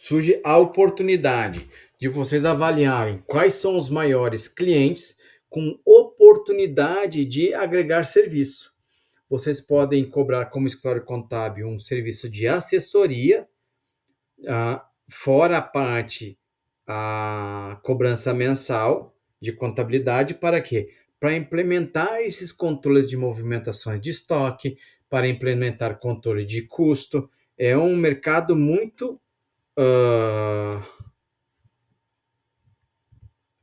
surge a oportunidade de vocês avaliarem quais são os maiores clientes com oportunidade de agregar serviço. Vocês podem cobrar como escritório contábil um serviço de assessoria, fora a parte a cobrança mensal de contabilidade, para quê? Para implementar esses controles de movimentações de estoque, para implementar controle de custo. É um mercado muito,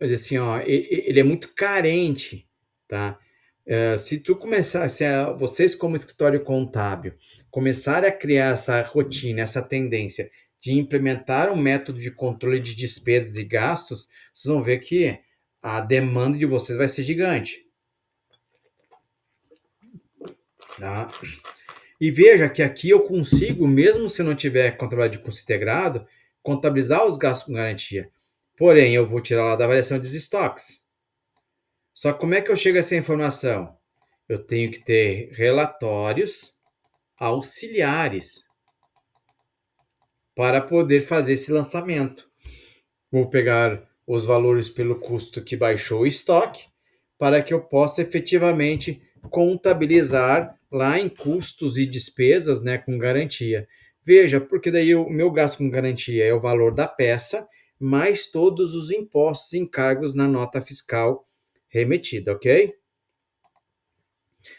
assim, ó, ele é muito carente, tá? Se tu começar, vocês como escritório contábil começarem a criar essa rotina, essa tendência de implementar um método de controle de despesas e gastos, vocês vão ver que a demanda de vocês vai ser gigante, tá? E veja que aqui eu consigo, mesmo se não tiver contabilidade de custo integrado, contabilizar os gastos com garantia. Porém, eu vou tirar lá da variação dos estoques. Só que como é que eu chego a essa informação? Eu tenho que ter relatórios auxiliares para poder fazer esse lançamento. Vou pegar os valores pelo custo que baixou o estoque, para que eu possa efetivamente contabilizar lá em custos e despesas, né, com garantia. Veja, porque daí o meu gasto com garantia é o valor da peça, mais todos os impostos e encargos na nota fiscal remetida, ok?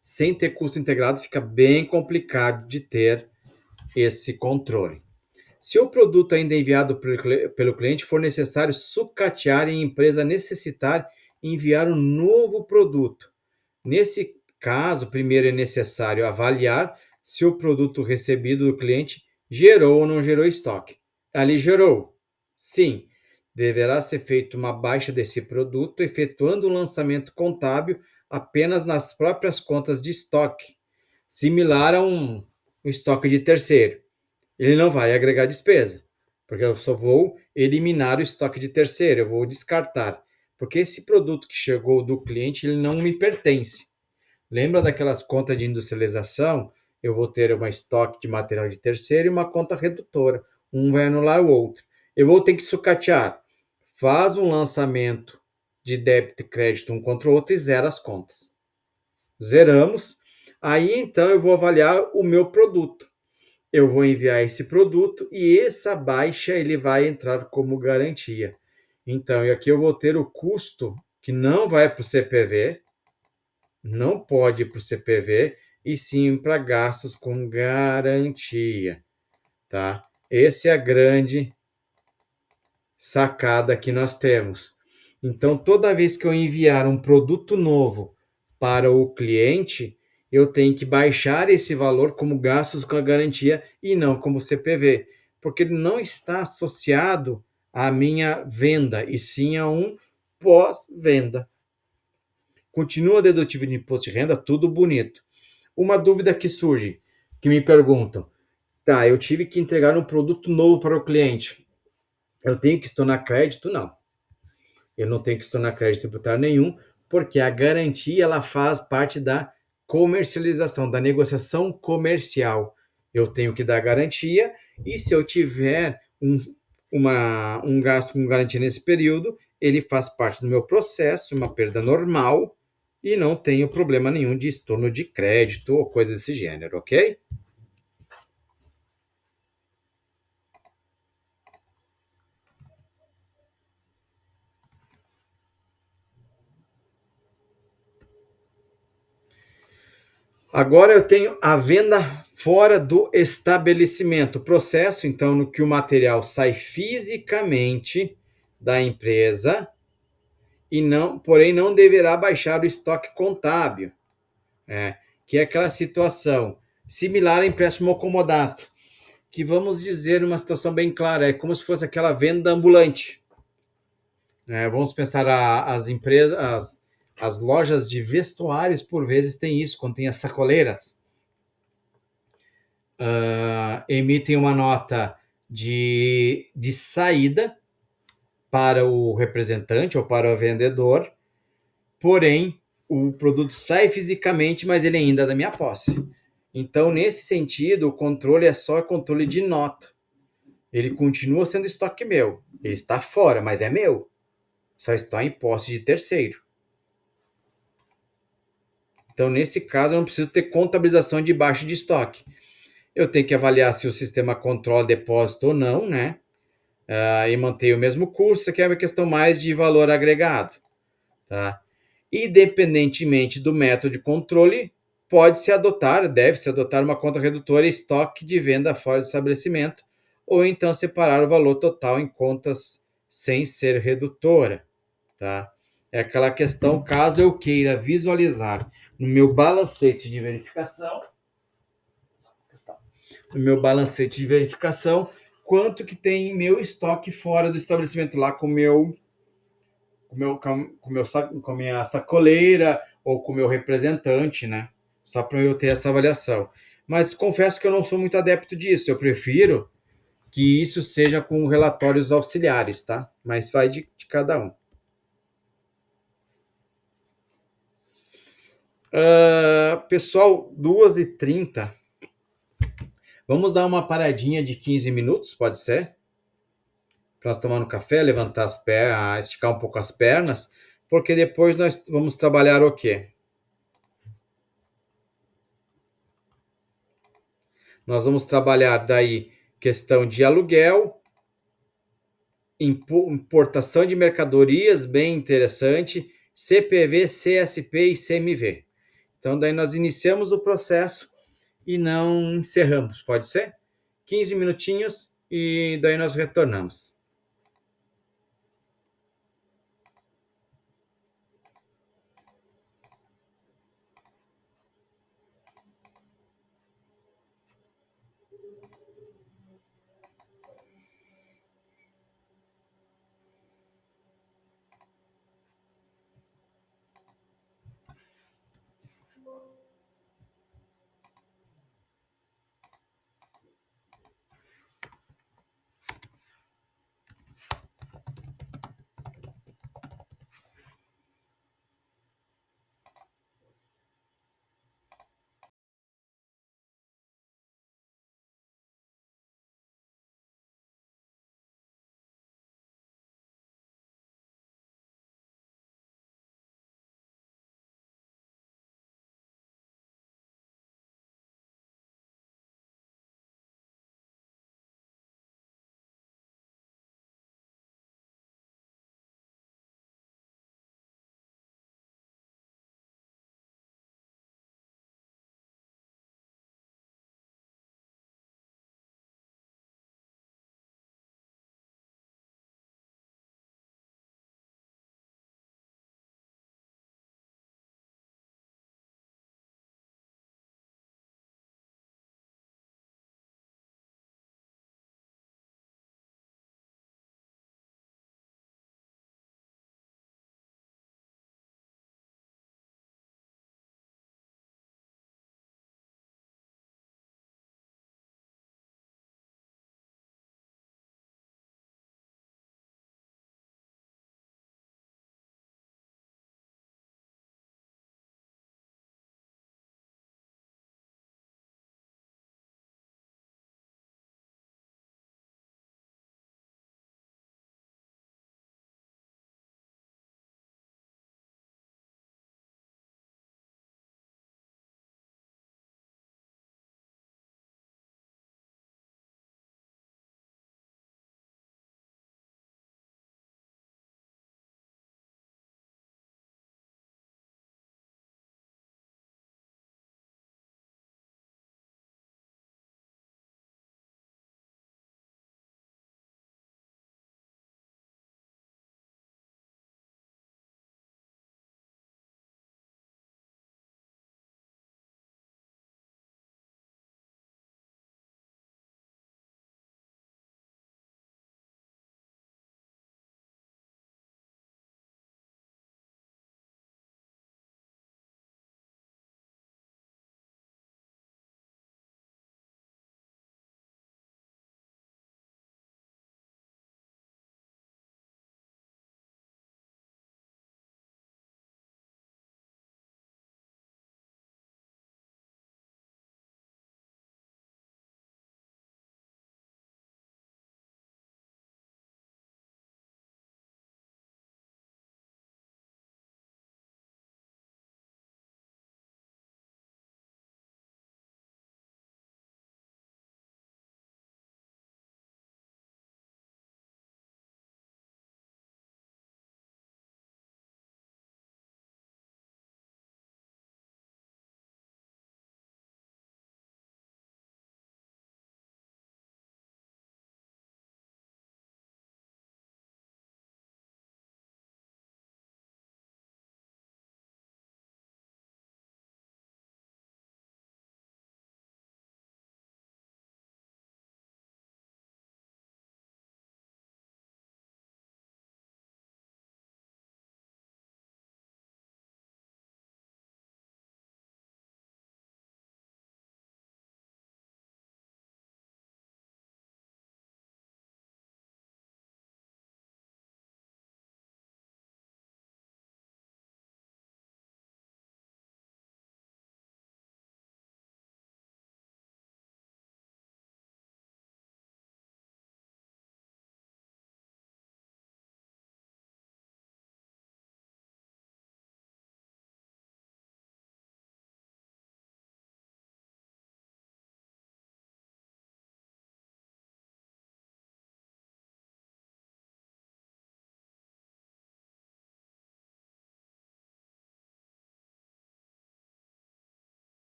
Sem ter custo integrado, fica bem complicado de ter esse controle. Se o produto ainda é enviado pelo cliente, for necessário sucatear e a empresa necessitar enviar um novo produto. Nesse caso, primeiro é necessário avaliar se o produto recebido do cliente gerou ou não gerou estoque. Ali gerou. Sim, deverá ser feita uma baixa desse produto, efetuando um lançamento contábil apenas nas próprias contas de estoque, similar a um estoque de terceiro. Ele não vai agregar despesa, porque eu só vou eliminar o estoque de terceiro, eu vou descartar, porque esse produto que chegou do cliente, ele não me pertence. Lembra daquelas contas de industrialização? Eu vou ter uma estoque de material de terceiro e uma conta redutora. Um vai anular o outro. Eu vou ter que sucatear. Faz um lançamento de débito e crédito um contra o outro e zera as contas. Zeramos. Aí então eu vou avaliar o meu produto. Eu vou enviar esse produto e essa baixa ele vai entrar como garantia. Então, e aqui eu vou ter o custo que não vai para o CPV, não pode ir para o CPV, e sim para gastos com garantia, tá? Essa é a grande sacada que nós temos. Então, toda vez que eu enviar um produto novo para o cliente, eu tenho que baixar esse valor como gastos com a garantia e não como CPV, porque ele não está associado à minha venda, e sim a um pós-venda. Continua dedutível de imposto de renda, tudo bonito. Uma dúvida que surge, que me perguntam, tá, eu tive que entregar um produto novo para o cliente, eu tenho que estornar crédito? Não. Eu não tenho que estornar crédito tributário nenhum, porque a garantia ela faz parte da comercialização, da negociação comercial. Eu tenho que dar garantia, e se eu tiver um gasto com garantia nesse período, ele faz parte do meu processo, uma perda normal, e não tenho problema nenhum de estorno de crédito ou coisa desse gênero, ok? Agora eu tenho a venda fora do estabelecimento. Processo, então, no que o material sai fisicamente da empresa e não, porém, não deverá baixar o estoque contábil, né? Que é aquela situação similar a empréstimo ao comodato, que vamos dizer uma situação bem clara, é como se fosse aquela venda ambulante, né? Vamos pensar as empresas, as lojas de vestuários, por vezes, têm isso, quando tem as sacoleiras. Emitem uma nota de saída para o representante ou para o vendedor, porém, o produto sai fisicamente, mas ele ainda é da minha posse. Então, nesse sentido, o controle é só controle de nota. ele continua sendo estoque meu. Ele está fora, mas é meu. Só está em posse de terceiro. Então, nesse caso, eu não preciso ter contabilização de baixa de estoque. Eu tenho que avaliar se o sistema controla depósito ou não, né? E manter o mesmo curso, que é uma questão mais de valor agregado. Tá? Independentemente do método de controle, pode-se adotar, deve-se adotar uma conta redutora e estoque de venda fora do estabelecimento, ou então separar o valor total em contas sem ser redutora. Tá? É aquela questão, caso eu queira visualizar no meu balancete de verificação, quanto que tem meu estoque fora do estabelecimento lá com a minha sacoleira ou com o meu representante, né? Só para eu ter essa avaliação. Mas confesso que eu não sou muito adepto disso. Eu prefiro que isso seja com relatórios auxiliares, tá? Mas vai de cada um. Pessoal, 2h30. Vamos dar uma paradinha de 15 minutos, pode ser? Para nós tomar um café, levantar as pernas, esticar um pouco as pernas, porque depois nós vamos trabalhar o quê? Nós vamos trabalhar daí questão de aluguel, importação de mercadorias, bem interessante, CPV, CSP e CMV. Então, daí nós iniciamos o processo e não encerramos, pode ser? 15 minutinhos e daí nós retornamos.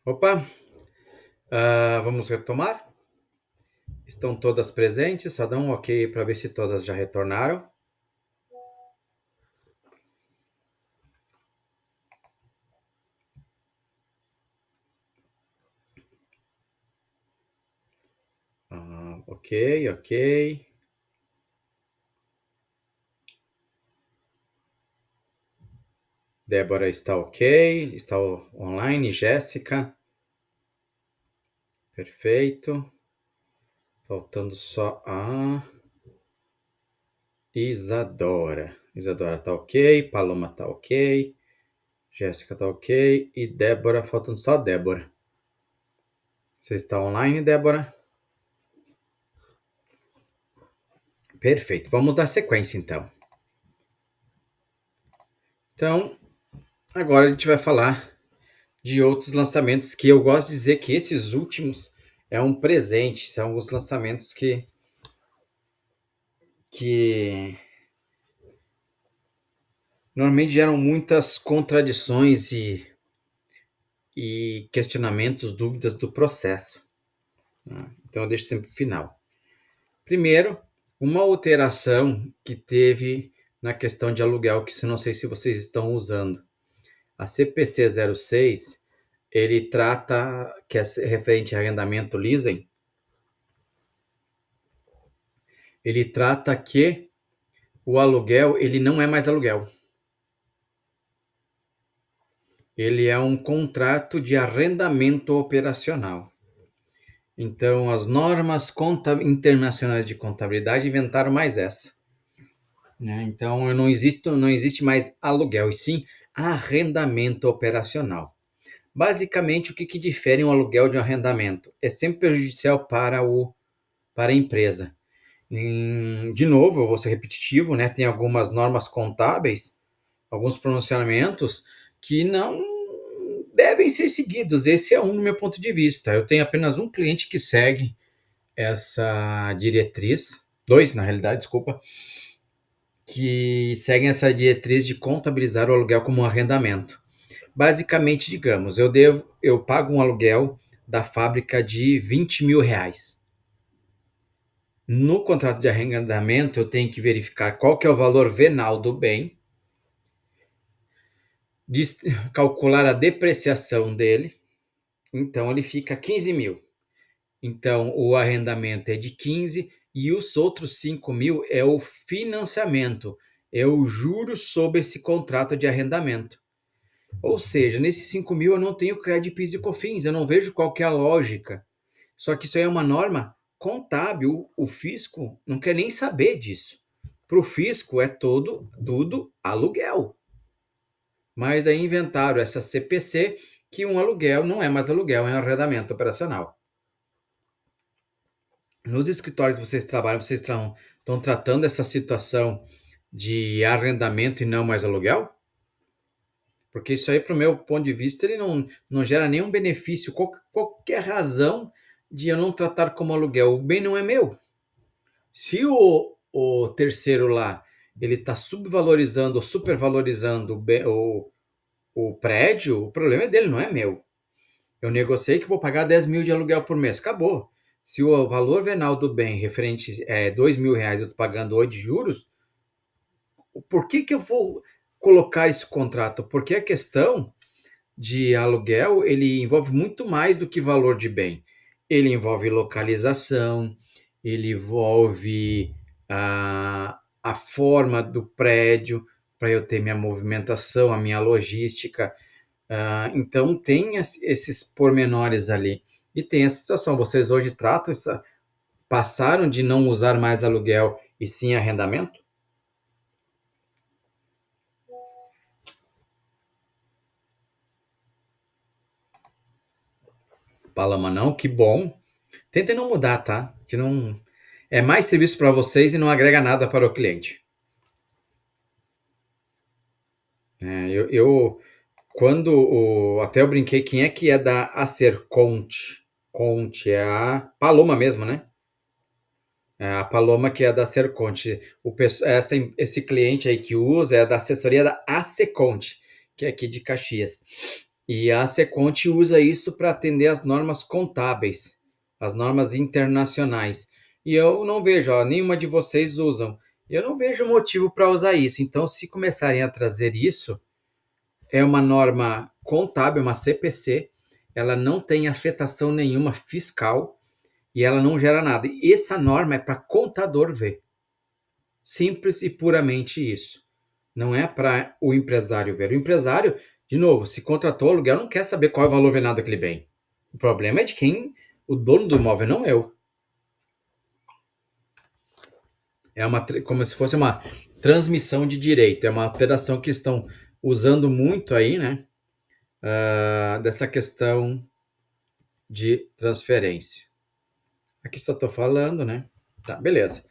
Opa, vamos retomar? Estão todas presentes? Só dá um ok para ver se todas já retornaram. Ok, ok. Débora está ok, está online. Jéssica, perfeito. Faltando só a Isadora. Isadora tá ok, Paloma tá ok, Jéssica tá ok e Débora, faltando só a Débora. Você está online, Débora? Perfeito, vamos dar sequência então. Então, agora a gente vai falar de outros lançamentos que eu gosto de dizer que esses últimos é um presente, são os lançamentos que normalmente geram muitas contradições e questionamentos, dúvidas do processo, né? Então eu deixo sempre o final. Primeiro, uma alteração que teve na questão de aluguel, que eu não sei se vocês estão usando. A CPC 06, ele trata, que é referente a arrendamento leasing, ele trata que o aluguel, ele não é mais aluguel. Ele é um contrato de arrendamento operacional. Então, as normas internacionais de contabilidade inventaram mais essa, né? Então, não existe mais aluguel, e sim arrendamento operacional. Basicamente, o que difere um aluguel de um arrendamento? É sempre prejudicial para a empresa. De novo, eu vou ser repetitivo, né? Tem algumas normas contábeis, alguns pronunciamentos que não devem ser seguidos. Esse é um do meu ponto de vista. Eu tenho apenas um cliente que segue essa diretriz, dois na realidade, desculpa, que seguem essa diretriz de contabilizar o aluguel como um arrendamento. Basicamente, digamos, eu pago um aluguel da fábrica de 20 mil reais. No contrato de arrendamento, eu tenho que verificar qual que é o valor venal do bem, calcular a depreciação dele, então ele fica 15 mil. Então o arrendamento é de 15 e os outros 5 mil é o financiamento, é o juro sobre esse contrato de arrendamento. Ou seja, nesses 5 mil eu não tenho crédito, PIS e COFINS, eu não vejo qual que é a lógica. Só que isso aí é uma norma contábil, o fisco não quer nem saber disso. Para o fisco é tudo aluguel. Mas daí inventaram essa CPC, que um aluguel não é mais aluguel, é um arrendamento operacional. Nos escritórios que vocês trabalham, vocês estão tratando essa situação de arrendamento e não mais aluguel? Porque isso aí, para o meu ponto de vista, ele não gera nenhum benefício, qualquer razão de eu não tratar como aluguel. O bem não é meu. Se o terceiro lá ele está subvalorizando ou supervalorizando o prédio, o problema é dele, não é meu. Eu negociei que vou pagar 10 mil de aluguel por mês. Acabou. Se o valor venal do bem referente é 2 mil reais, eu estou pagando 8 de juros, por que eu vou colocar esse contrato? Porque a questão de aluguel, ele envolve muito mais do que valor de bem. Ele envolve localização, ele envolve a forma do prédio, para eu ter minha movimentação, a minha logística. Então, tem esses pormenores ali. E tem essa situação, vocês hoje tratam, passaram de não usar mais aluguel e sim arrendamento? Paloma, não, que bom. Tentem não mudar, tá? Que não é mais serviço para vocês e não agrega nada para o cliente. Eu quando até eu brinquei, quem é que é da Acerconte? Conte é a Paloma mesmo, né? É a Paloma que é da Acerconte. Esse cliente aí que usa é da assessoria da Aceconte, que é aqui de Caxias. E a Seconte usa isso para atender às normas contábeis, as normas internacionais. E eu não vejo, ó, nenhuma de vocês usam. Eu não vejo motivo para usar isso. Então, se começarem a trazer isso, é uma norma contábil, uma CPC, ela não tem afetação nenhuma fiscal e ela não gera nada. E essa norma é para contador ver. Simples e puramente isso. Não é para o empresário ver. O empresário, de novo, se contratou aluguel, não quer saber qual é o valor venado daquele bem. O problema é de quem, o dono do imóvel, não eu. É como se fosse uma transmissão de direito. É uma alteração que estão usando muito aí, né? Dessa questão de transferência. Aqui só estou falando, né? Tá, beleza.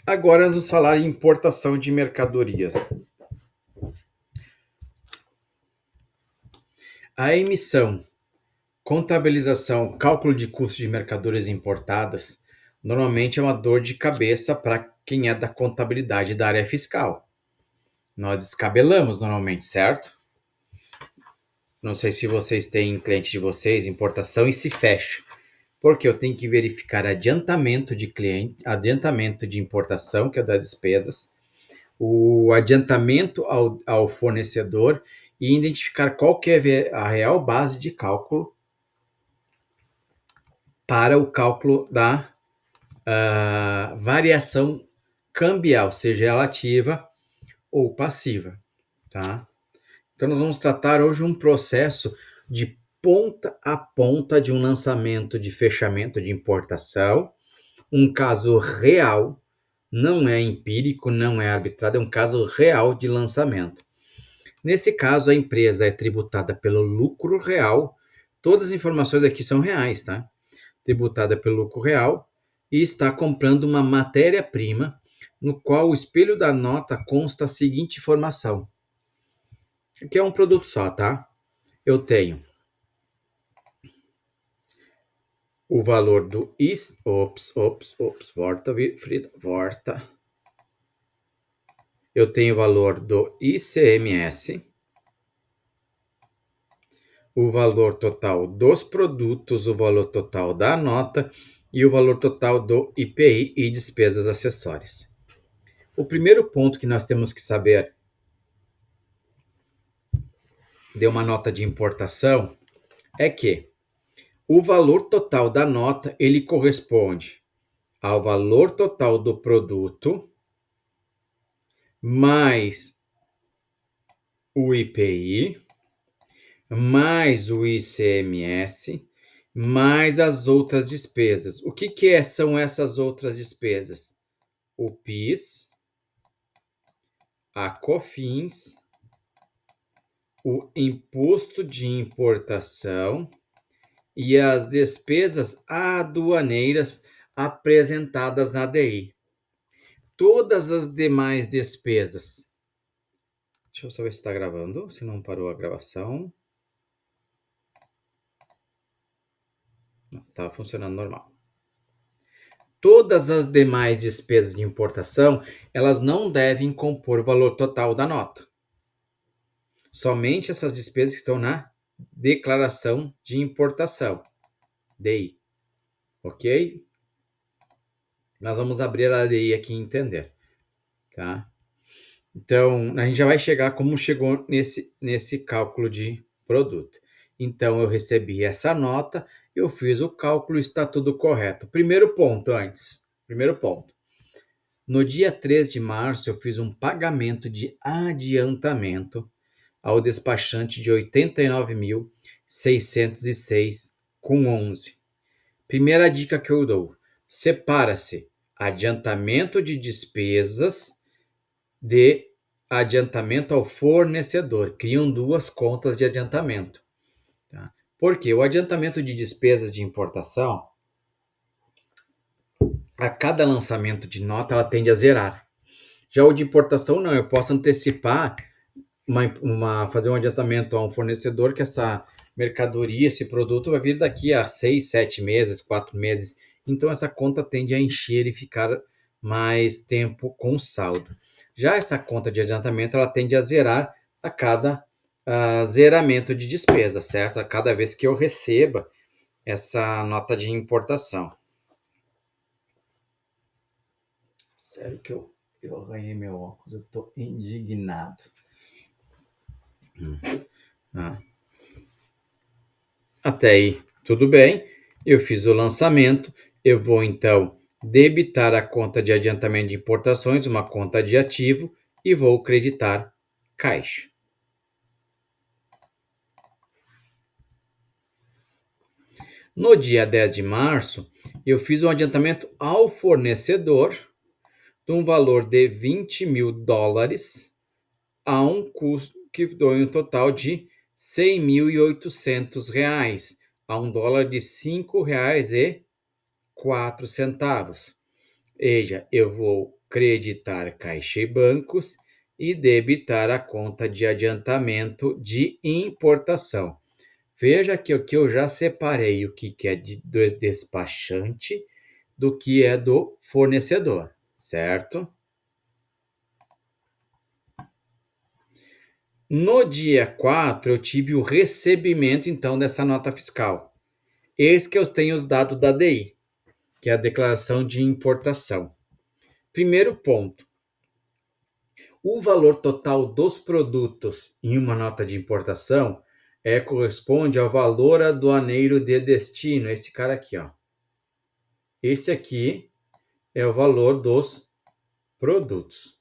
Agora vamos falar em importação de mercadorias. A emissão, contabilização, cálculo de custos de mercadorias importadas, normalmente é uma dor de cabeça para quem é da contabilidade da área fiscal. Nós descabelamos normalmente, certo? Não sei se vocês têm cliente de vocês, importação e se fecha. Porque eu tenho que verificar adiantamento de cliente, adiantamento de importação, que é das despesas, o adiantamento ao fornecedor e identificar qual que é a real base de cálculo para o cálculo da variação cambial, seja ela ativa ou passiva, tá? Então nós vamos tratar hoje um processo de ponta a ponta de um lançamento de fechamento de importação, um caso real, não é empírico, não é arbitrado, é um caso real de lançamento. Nesse caso, a empresa é tributada pelo lucro real. Todas as informações aqui são reais, tá? Tributada pelo lucro real e está comprando uma matéria-prima no qual o espelho da nota consta a seguinte informação, que é um produto só, tá? Eu tenho o valor do volta. Eu tenho o valor do ICMS, o valor total dos produtos, o valor total da nota e o valor total do IPI e despesas acessórias. O primeiro ponto que nós temos que saber de uma nota de importação é que o valor total da nota ele corresponde ao valor total do produto mais o IPI mais o ICMS mais as outras despesas. O que são essas outras despesas? O PIS, a COFINS, o imposto de importação e as despesas aduaneiras apresentadas na DI. Todas as demais despesas. Deixa eu saber se está gravando, se não parou a gravação. Não, está funcionando normal. Todas as demais despesas de importação, elas não devem compor o valor total da nota. Somente essas despesas que estão na declaração de importação, DI. Ok? Nós vamos abrir a DI aqui e entender, tá? Então, a gente já vai chegar como chegou nesse cálculo de produto. Então, eu recebi essa nota, eu fiz o cálculo, está tudo correto. Primeiro ponto antes. Primeiro ponto. No dia 3 de março, eu fiz um pagamento de adiantamento ao despachante de R$ 89.606,11. Primeira dica que eu dou: separa-se adiantamento de despesas de adiantamento ao fornecedor. Criam duas contas de adiantamento. Tá? Porque o adiantamento de despesas de importação, a cada lançamento de nota, ela tende a zerar. Já o de importação, não. Eu posso antecipar, fazer um adiantamento a um fornecedor que essa mercadoria, esse produto vai vir daqui a 6, 7 meses, 4 meses. Então, essa conta tende a encher e ficar mais tempo com saldo. Já essa conta de adiantamento, ela tende a zerar a cada zeramento de despesa, certo? A cada vez que eu receba essa nota de importação. Sério que eu arranhei meu óculos, eu tô indignado. Ah. Até aí, tudo bem. Eu fiz o lançamento. Eu vou então debitar a conta de adiantamento de importações, uma conta de ativo, e vou creditar caixa. No dia 10 de março, eu fiz um adiantamento ao fornecedor de um valor de $20.000 a um custo que deu um total de R$ 100.800, a um dólar de R$ 5,04. Veja, eu vou creditar caixa e bancos e debitar a conta de adiantamento de importação. Veja que aqui eu já separei o que é do despachante do que é do fornecedor, certo? No dia 4, eu tive o recebimento, então, dessa nota fiscal. Eis que eu tenho os dados da DI, que é a Declaração de Importação. Primeiro ponto, o valor total dos produtos em uma nota de importação corresponde ao valor aduaneiro de destino, esse cara aqui, ó. Esse aqui é o valor dos produtos.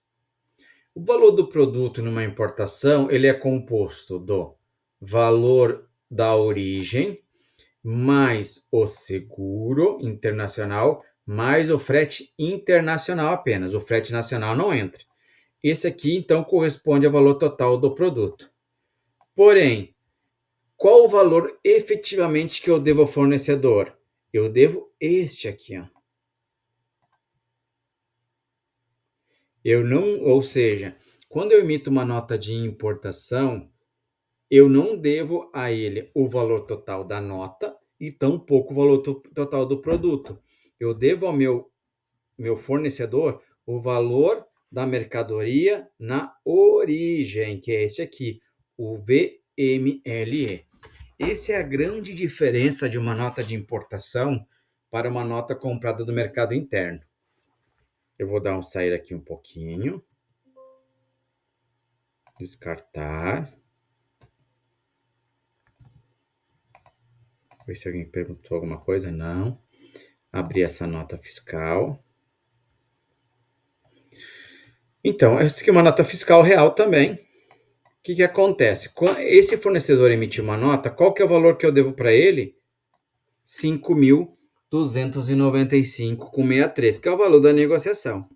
O valor do produto numa importação, ele é composto do valor da origem, mais o seguro internacional, mais o frete internacional apenas. O frete nacional não entra. Esse aqui, então, corresponde ao valor total do produto. Porém, qual o valor efetivamente que eu devo ao fornecedor? Eu devo este aqui, ó. Ou seja, quando eu emito uma nota de importação, eu não devo a ele o valor total da nota e tampouco o valor total do produto. Eu devo ao meu fornecedor o valor da mercadoria na origem, que é esse aqui, o VMLE. Essa é a grande diferença de uma nota de importação para uma nota comprada do mercado interno. Eu vou dar um sair aqui um pouquinho. Descartar. Ver se alguém perguntou alguma coisa. Não. Abrir essa nota fiscal. Então, essa aqui é uma nota fiscal real também. O que acontece? Quando esse fornecedor emitir uma nota, qual que é o valor que eu devo para ele? 5.295,63, que é o valor da negociação.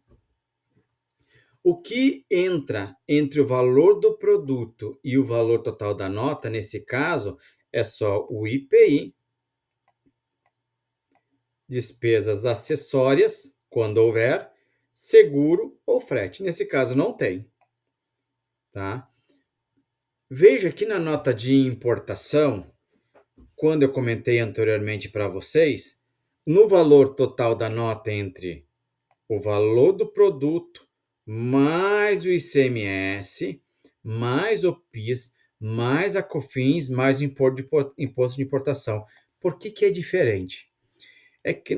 O que entra entre o valor do produto e o valor total da nota, nesse caso, é só o IPI, despesas acessórias, quando houver, seguro ou frete. Nesse caso, não tem. Tá? Veja aqui na nota de importação, quando eu comentei anteriormente para vocês, no valor total da nota entre o valor do produto, mais o ICMS, mais o PIS, mais a COFINS, mais o imposto de importação. Por que é diferente? É que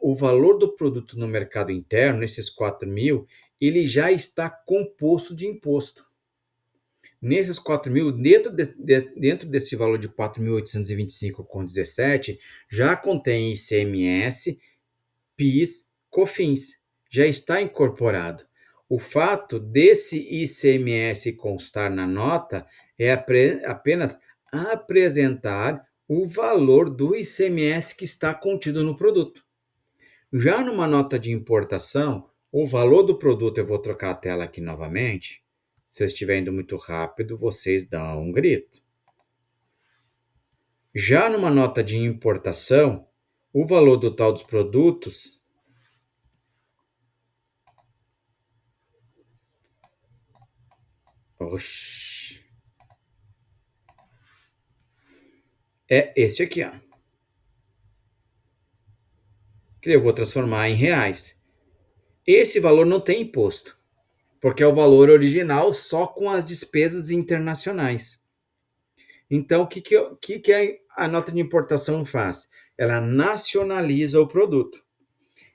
o valor do produto no mercado interno, esses 4.000, ele já está composto de imposto. Nesses 4.000, dentro desse valor de 4.825,17, já contém ICMS, PIS, COFINS, já está incorporado. O fato desse ICMS constar na nota é apenas apresentar o valor do ICMS que está contido no produto. Já numa nota de importação, o valor do produto, eu vou trocar a tela aqui novamente. Se eu estiver indo muito rápido, vocês dão um grito. Já numa nota de importação, o valor total dos produtos é esse aqui, ó. Que eu vou transformar em reais. Esse valor não tem imposto. porque é o valor original só com as despesas internacionais. Então, o que a nota de importação faz? Ela nacionaliza o produto.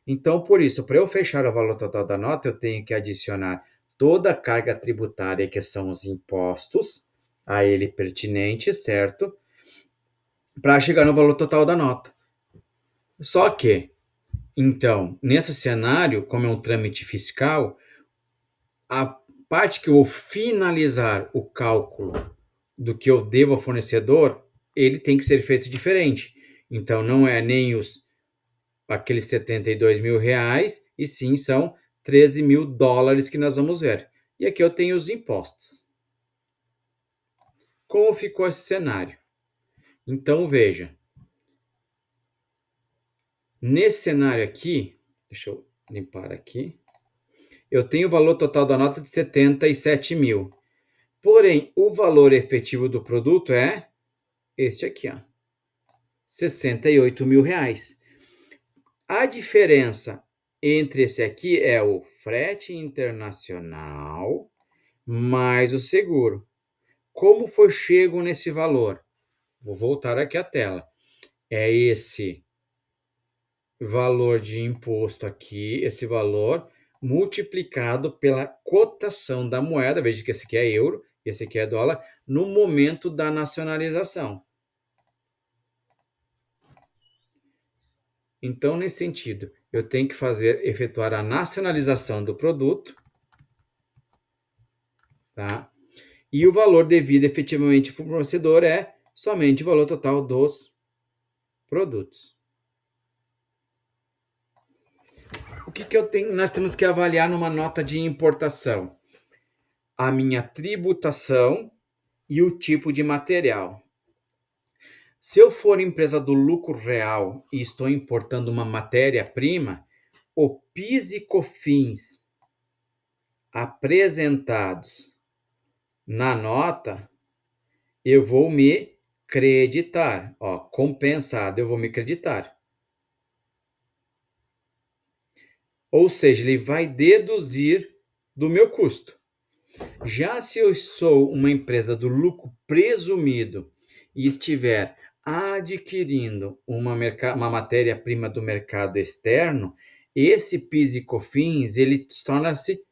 Então, por isso, para eu fechar o valor total da nota, eu tenho que adicionar toda a carga tributária, que são os impostos, a ele pertinentes, certo? Para chegar no valor total da nota. Só que, então, nesse cenário, como é um trâmite fiscal, a parte que eu vou finalizar o cálculo do que eu devo ao fornecedor, ele tem que ser feito diferente. Então, não é nem aqueles 72 mil reais, e sim são 13 mil dólares que nós vamos ver. E aqui eu tenho os impostos. Como ficou esse cenário? Então, veja. Nesse cenário aqui, deixa eu limpar aqui, eu tenho o valor total da nota de 77 mil. Porém, o valor efetivo do produto é este aqui, ó, 68 mil reais. A diferença entre esse aqui é o frete internacional mais o seguro. Como foi chego nesse valor? Vou voltar aqui à tela. É esse valor de imposto aqui, esse valor multiplicado pela cotação da moeda, veja que esse aqui é euro, esse aqui é dólar, no momento da nacionalização. Então, nesse sentido, eu tenho que efetuar a nacionalização do produto, tá? E o valor devido efetivamente ao fornecedor é somente o valor total dos produtos. O que eu tenho? Nós temos que avaliar numa nota de importação? A minha tributação e o tipo de material. Se eu for empresa do lucro real e estou importando uma matéria-prima, o PIS e COFINS apresentados na nota, eu vou me creditar. Ó, compensado, eu vou me creditar. Ou seja, ele vai deduzir do meu custo. Já se eu sou uma empresa do lucro presumido e estiver adquirindo uma matéria-prima do mercado externo, esse PIS e COFINS ele torna-se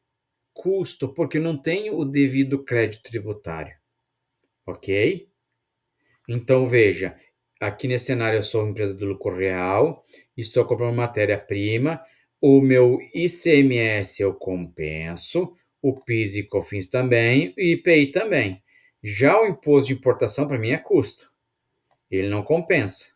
custo, porque não tem o devido crédito tributário. Ok? Então, veja, aqui nesse cenário eu sou uma empresa do lucro real, estou comprando matéria-prima, o meu ICMS eu compenso, o PIS e COFINS também, e IPI também. Já o imposto de importação, para mim, é custo. Ele não compensa.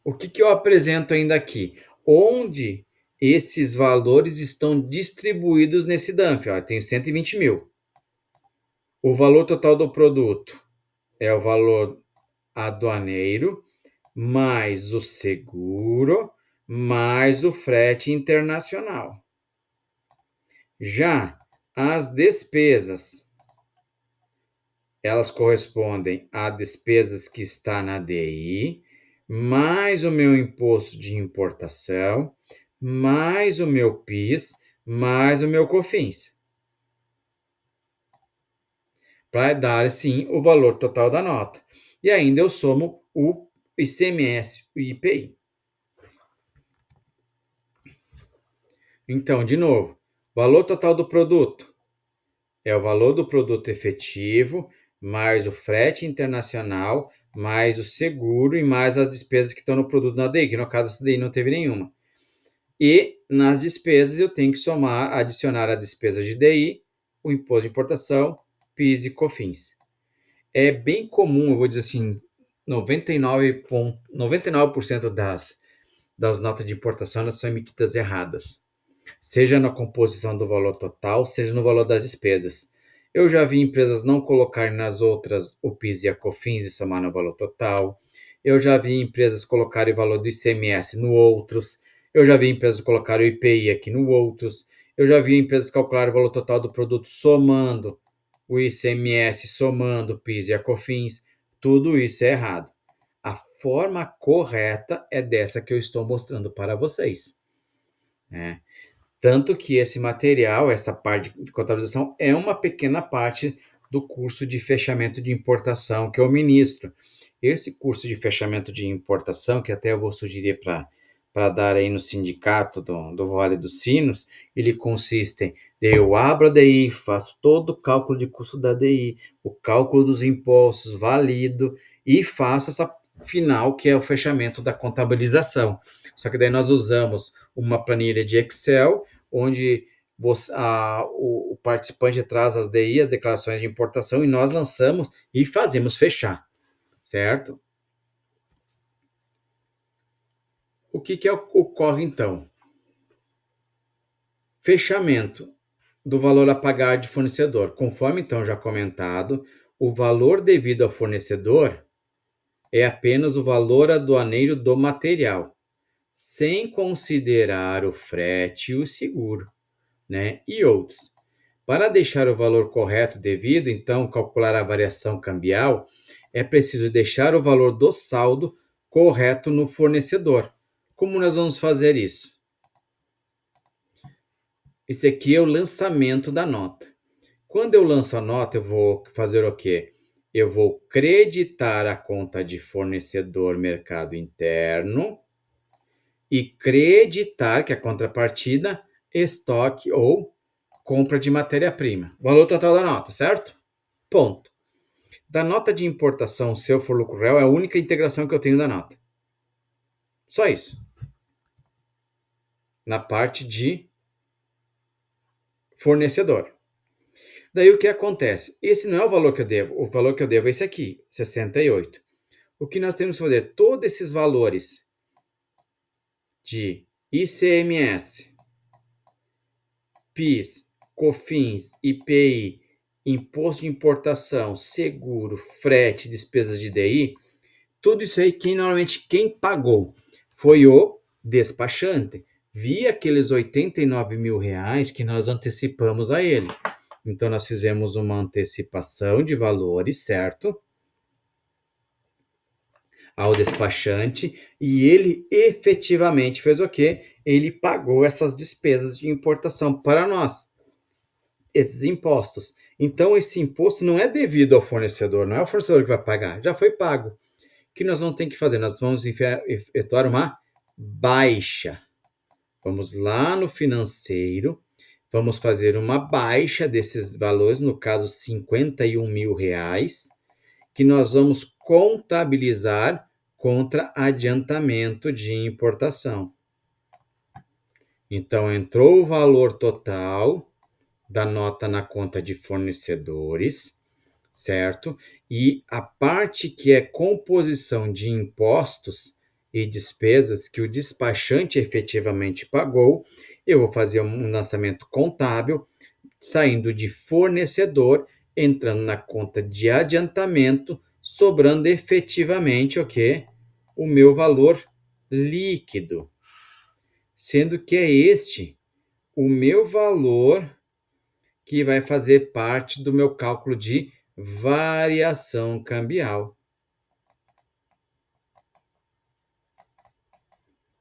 O que eu apresento ainda aqui? Onde esses valores estão distribuídos nesse DANF? Ó, eu tenho 120 mil. O valor total do produto é o valor aduaneiro, mais o seguro, mais o frete internacional. Já as despesas, elas correspondem a despesas que está na DI, mais o meu imposto de importação, mais o meu PIS, mais o meu COFINS. Para dar, sim, o valor total da nota. E ainda eu somo o ICMS e o IPI. Então, de novo, valor total do produto é o valor do produto efetivo, mais o frete internacional, mais o seguro e mais as despesas que estão no produto na DI, que no caso essa DI não teve nenhuma. E nas despesas eu tenho que adicionar a despesa de DI, o imposto de importação, PIS e COFINS. É bem comum, eu vou dizer assim, 99% das notas de importação elas são emitidas erradas, seja na composição do valor total, seja no valor das despesas. Eu já vi empresas não colocarem nas outras o PIS e a COFINS e somar no valor total. Eu já vi empresas colocarem o valor do ICMS no outros. Eu já vi empresas colocarem o IPI aqui no outros. Eu já vi empresas calcularem o valor total do produto somando o ICMS, somando o PIS e a COFINS. Tudo isso é errado. A forma correta é dessa que eu estou mostrando para vocês. Né? Tanto que esse material, essa parte de contabilização, é uma pequena parte do curso de fechamento de importação que eu ministro. Esse curso de fechamento de importação, que até eu vou sugerir para dar aí no sindicato do Vale dos Sinos, ele consiste em eu abro a DI, faço todo o cálculo de custo da DI, o cálculo dos impostos, valido e faço essa final, que é o fechamento da contabilização. Só que daí nós usamos uma planilha de Excel, onde o participante traz as DI, as declarações de importação, e nós lançamos e fazemos fechar, certo? O que ocorre então? Fechamento do valor a pagar de fornecedor. Conforme então já comentado, o valor devido ao fornecedor é apenas o valor aduaneiro do material, sem considerar o frete e o seguro, né? E outros. Para deixar o valor correto devido, então, calcular a variação cambial, é preciso deixar o valor do saldo correto no fornecedor. Como nós vamos fazer isso? Esse aqui é o lançamento da nota. Quando eu lanço a nota, eu vou fazer o quê? Eu vou creditar a conta de fornecedor mercado interno e creditar, que é a contrapartida, estoque ou compra de matéria-prima. Valor total da nota, certo? Ponto. Da nota de importação, se eu for lucro real, é a única integração que eu tenho da nota. Só isso. Na parte de fornecedor. Daí o que acontece? Esse não é o valor que eu devo. O valor que eu devo é esse aqui, 68. O que nós temos que fazer? Todos esses valores de ICMS, PIS, COFINS, IPI, imposto de importação, seguro, frete, despesas de DI, tudo isso aí, quem pagou foi o despachante, via aqueles 89 mil reais que nós antecipamos a ele. Então, nós fizemos uma antecipação de valores, certo? Ao despachante, e ele efetivamente fez o quê? Ele pagou essas despesas de importação para nós, esses impostos. Então, esse imposto não é devido ao fornecedor, não é o fornecedor que vai pagar, já foi pago. O que nós vamos ter que fazer? Nós vamos efetuar uma baixa. Vamos lá no financeiro, vamos fazer uma baixa desses valores, no caso 51 mil reais, que nós vamos contabilizar contra adiantamento de importação. Então, entrou o valor total da nota na conta de fornecedores, certo? E a parte que é composição de impostos e despesas que o despachante efetivamente pagou, eu vou fazer um lançamento contábil, saindo de fornecedor, entrando na conta de adiantamento, sobrando efetivamente o quê? O meu valor líquido, sendo que é este o meu valor que vai fazer parte do meu cálculo de variação cambial,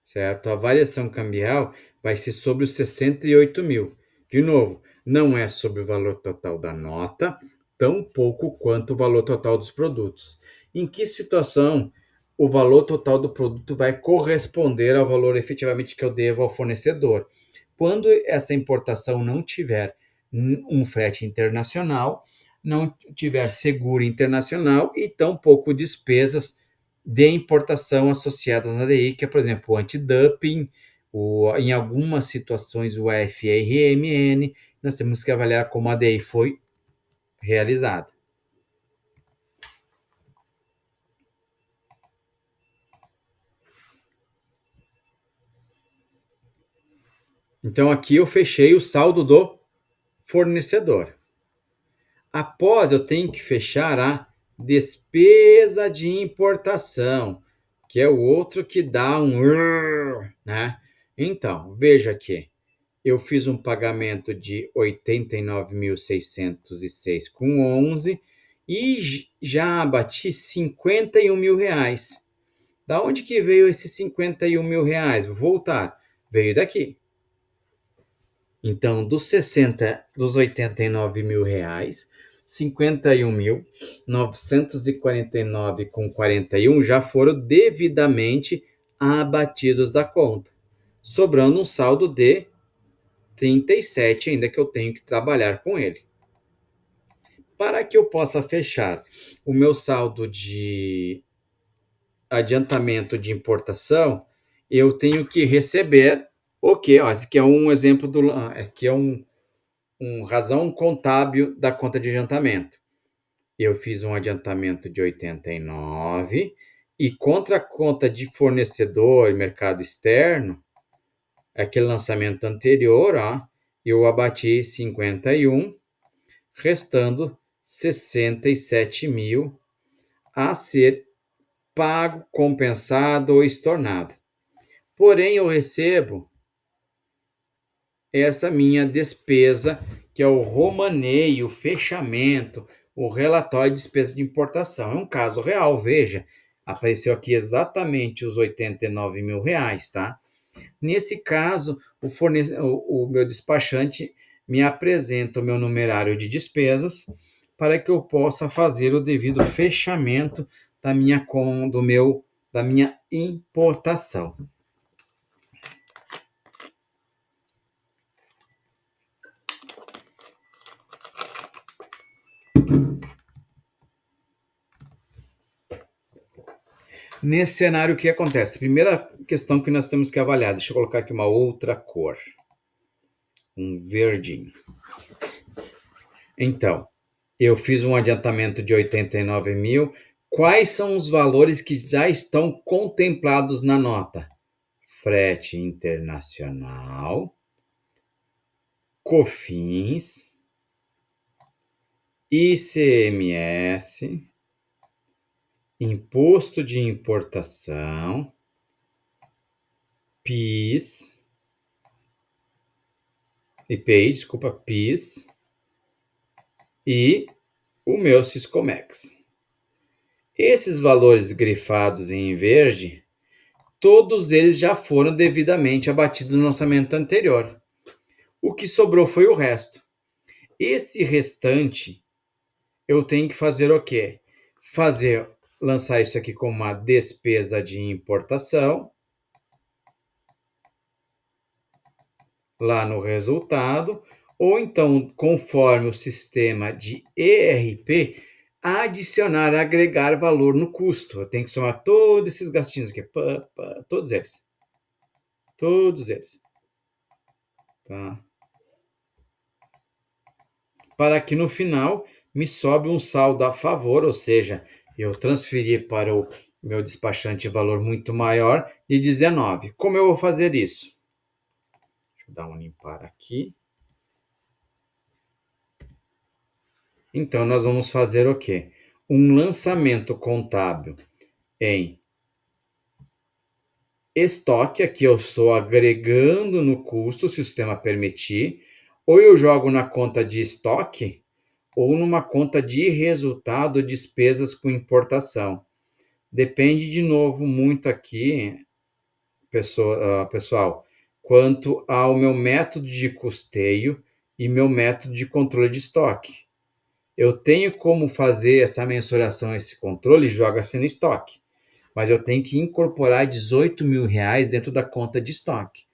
certo? A variação cambial vai ser sobre os 68 mil. De novo, não é sobre o valor total da nota, tão pouco quanto o valor total dos produtos. Em que situação o valor total do produto vai corresponder ao valor efetivamente que eu devo ao fornecedor? Quando essa importação não tiver um frete internacional, não tiver seguro internacional e tampouco despesas de importação associadas à DI, que é, por exemplo, o antidumping, em algumas situações o FRMN, nós temos que avaliar como a DI foi realizada. Então, aqui eu fechei o saldo do fornecedor. Após, eu tenho que fechar a despesa de importação, que é o outro que dá um, né? Então, veja aqui, eu fiz um pagamento de 89.606,11 e já abati 51 mil reais. Da onde que veio esses 51 mil reais? Vou voltar. Veio daqui. Então, dos 89 mil reais, 51.949,41 já foram devidamente abatidos da conta, sobrando um saldo de 37 ainda que eu tenho que trabalhar com ele. Para que eu possa fechar o meu saldo de adiantamento de importação, eu tenho que receber o que? Aqui é um exemplo aqui é um razão contábil da conta de adiantamento. Eu fiz um adiantamento de 89 e contra a conta de fornecedor e mercado externo, aquele lançamento anterior, eu abati 51, restando 67 mil a ser pago, compensado ou estornado. Porém, eu recebo essa minha despesa, que é o romaneio, o fechamento, o relatório de despesa de importação. É um caso real, veja, apareceu aqui exatamente os 89 mil reais, tá? Nesse caso, o meu despachante me apresenta o meu numerário de despesas para que eu possa fazer o devido fechamento da minha importação. Nesse cenário, o que acontece? Primeira questão que nós temos que avaliar, deixa eu colocar aqui uma outra cor, um verdinho. Então, eu fiz um adiantamento de 89 mil. Quais são os valores que já estão contemplados na nota? Frete internacional, COFINS, ICMS, imposto de importação, PIS, IPI, desculpa, PIS, e o meu Siscomex. Esses valores grifados em verde, todos eles já foram devidamente abatidos no lançamento anterior. O que sobrou foi o resto. Esse restante, eu tenho que fazer o quê? Lançar isso aqui como uma despesa de importação, lá no resultado, ou então, conforme o sistema de ERP, adicionar, agregar valor no custo. Eu tenho que somar todos esses gastinhos aqui, todos eles. Todos eles. Tá? Para que no final me sobe um saldo a favor, ou seja, eu transferi para o meu despachante valor muito maior de 19. Como eu vou fazer isso? Deixa eu dar um limpar aqui. Então, nós vamos fazer o quê? Um lançamento contábil em estoque, aqui eu estou agregando no custo, se o sistema permitir, ou eu jogo na conta de estoque, ou numa conta de resultado, despesas com importação. Depende, de novo, muito aqui, pessoal, quanto ao meu método de custeio e meu método de controle de estoque. Eu tenho como fazer essa mensuração, esse controle, joga-se no estoque. Mas eu tenho que incorporar 18 mil reais dentro da conta de estoque.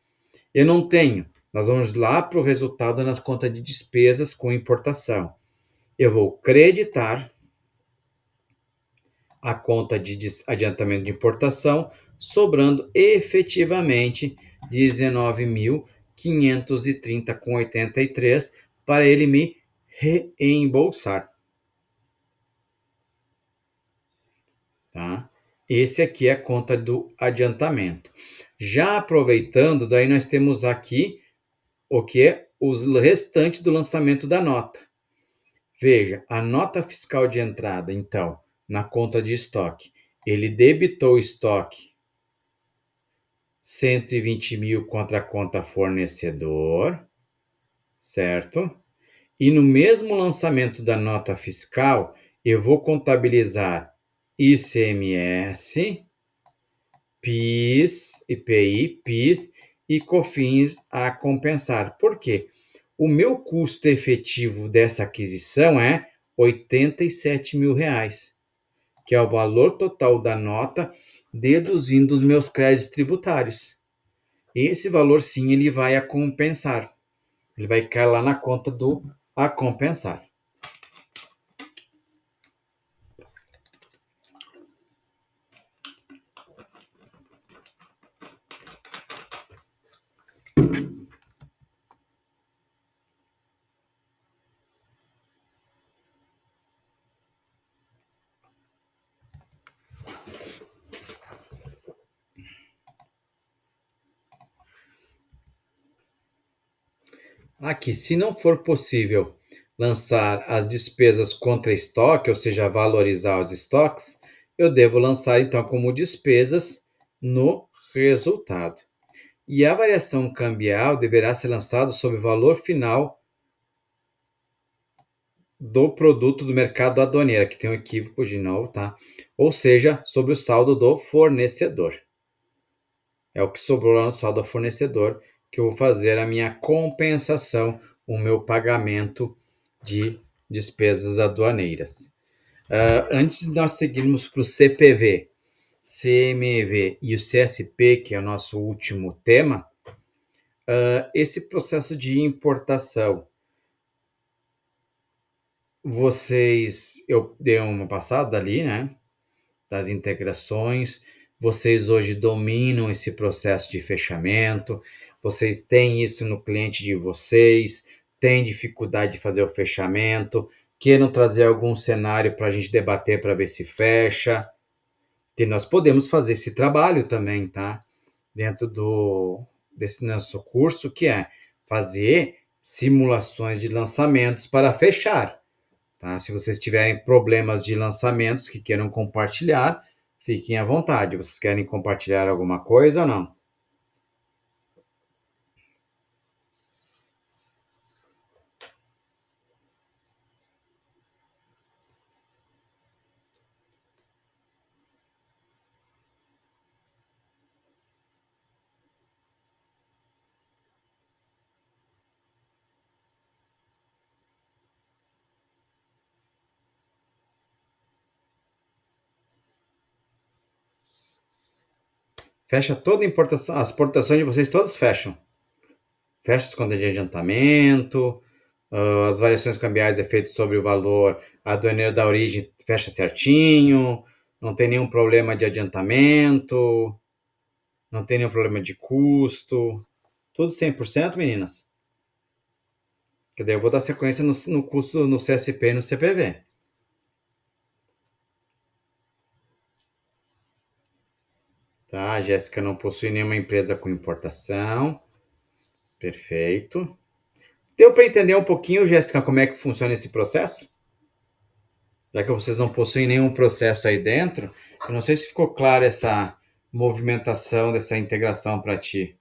Eu não tenho. Nós vamos lá para o resultado na conta de despesas com importação. Eu vou creditar a conta de adiantamento de importação, sobrando efetivamente 19.530,83 para ele me reembolsar. Tá? Esse aqui é a conta do adiantamento. Já aproveitando, daí nós temos aqui o que é os restantes do lançamento da nota. Veja, a nota fiscal de entrada, então, na conta de estoque, ele debitou estoque 120 mil contra a conta fornecedor, certo? E no mesmo lançamento da nota fiscal, eu vou contabilizar ICMS, PIS, IPI, PIS e COFINS a compensar. Por quê? O meu custo efetivo dessa aquisição é R$ 87.000, que é o valor total da nota, deduzindo os meus créditos tributários. Esse valor, sim, ele vai a compensar. Ele vai cair lá na conta do a compensar. Aqui, se não for possível lançar as despesas contra estoque, ou seja, valorizar os estoques, eu devo lançar então como despesas no resultado. E a variação cambial deverá ser lançada sobre o valor final do produto do mercado aduaneiro, que tem um equívoco de novo, tá? Ou seja, sobre o saldo do fornecedor. É o que sobrou lá no saldo do fornecedor que eu vou fazer a minha compensação, o meu pagamento de despesas aduaneiras. Antes de nós seguirmos para o CPV, CMV e o CSP, que é o nosso último tema, esse processo de importação, eu dei uma passada ali, né, das integrações, vocês hoje dominam esse processo de fechamento, vocês têm isso no cliente de vocês, têm dificuldade de fazer o fechamento, queiram trazer algum cenário para a gente debater para ver se fecha. E nós podemos fazer esse trabalho também, tá? Dentro desse nosso curso, que é fazer simulações de lançamentos para fechar. Tá? Se vocês tiverem problemas de lançamentos que queiram compartilhar, fiquem à vontade. Vocês querem compartilhar alguma coisa ou não? Fecha toda a importação, as exportações de vocês todas fecham. Fecha as contas de adiantamento, as variações cambiais é feito sobre o valor aduaneiro da origem, fecha certinho, não tem nenhum problema de adiantamento, não tem nenhum problema de custo, tudo 100%, meninas? Que daí eu vou dar sequência no custo, no CSP e no CPV. Tá, a Jéssica não possui nenhuma empresa com importação. Perfeito. Deu para entender um pouquinho, Jéssica, como é que funciona esse processo? Já que vocês não possuem nenhum processo aí dentro, eu não sei se ficou claro essa movimentação dessa integração para ti.